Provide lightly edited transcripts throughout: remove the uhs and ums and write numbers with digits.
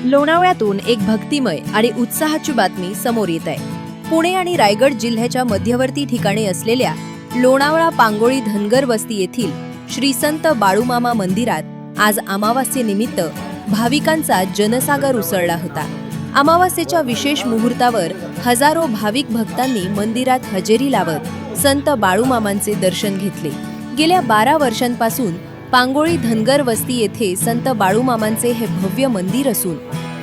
लोणावळ्यातून एक भक्तिमय आणि उत्साहाची बातमी समोर येत आहे। पुणे आणि रायगड जिल्ह्याच्या मध्यवर्ती ठिकाणी असलेल्या लोणावळा पांगोळी धनगर वस्ती येथील श्री संत बाळूमामा मंदिरात आज अमावास्येनिमित्त भाविकांचा जनसागर उसळला होता। अमावास्येच्या विशेष मुहूर्तावर हजारो भाविक भक्तांनी मंदिरात हजेरी लावत संत बाळूमामांचे दर्शन घेतले। गेल्या 12 वर्षांपासून पांगोळी धनगर वस्ती येथे संत बाळूमामांचे हे भव्य मंदिर असून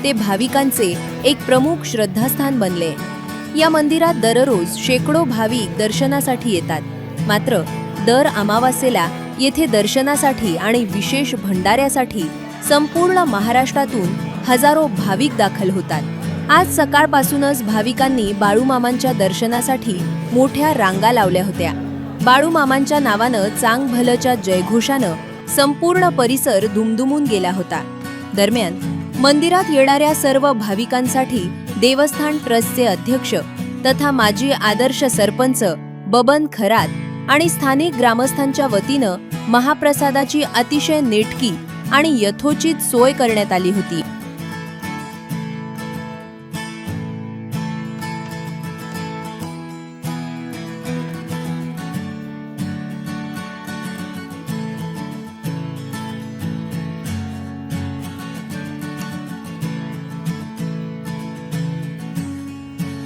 ते भाविकांचे एक प्रमुख श्रद्धास्थान बनले। या मंदिरात दररोज शेकडो भाविक दर्शनासाठी येतात। मात्र दर अमावास्येला येथे दर्शनासाठी आणि विशेष भंडाऱ्यासाठी संपूर्ण महाराष्ट्रातून हजारो भाविक दाखल होतात। आज सकाळपासूनच भाविकांनी बाळूमामांच्या दर्शनासाठी मोठ्या रांगा लावल्या होत्या। बाळूमामांच्या नावानं चांग भलच्या जयघोषानं संपूर्ण परिसर दुमदुमून गेला होता। दरम्यान मंदिरात येणाऱ्या सर्व भाविकांसाठी देवस्थान ट्रस्टचे अध्यक्ष तथा माजी आदर्श सरपंच बबन खरात आणि स्थानिक ग्रामस्थांच्या वतीनं महाप्रसादाची अतिशय नेटकी आणि यथोचित सोय करण्यात आली होती।